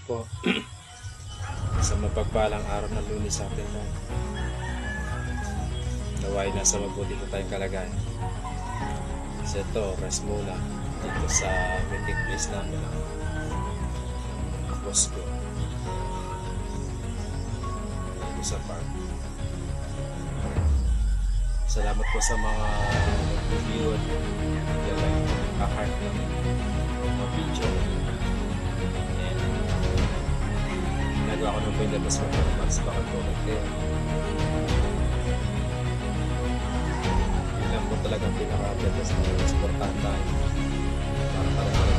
po. Sa mapagpalang araw ng Lunes sa atin po. Naway nasa mabuti po tayong kalagayan. Kasi ito, rest muna dito sa meeting place namin ng boss ko. Dito sa park. Salamat po sa mga nag-review at nag-heart ng mga video. Nagawa ko ng point na mas mas baka comment kayo. Yun lang po talagang pinaka-best na supportahan tayo para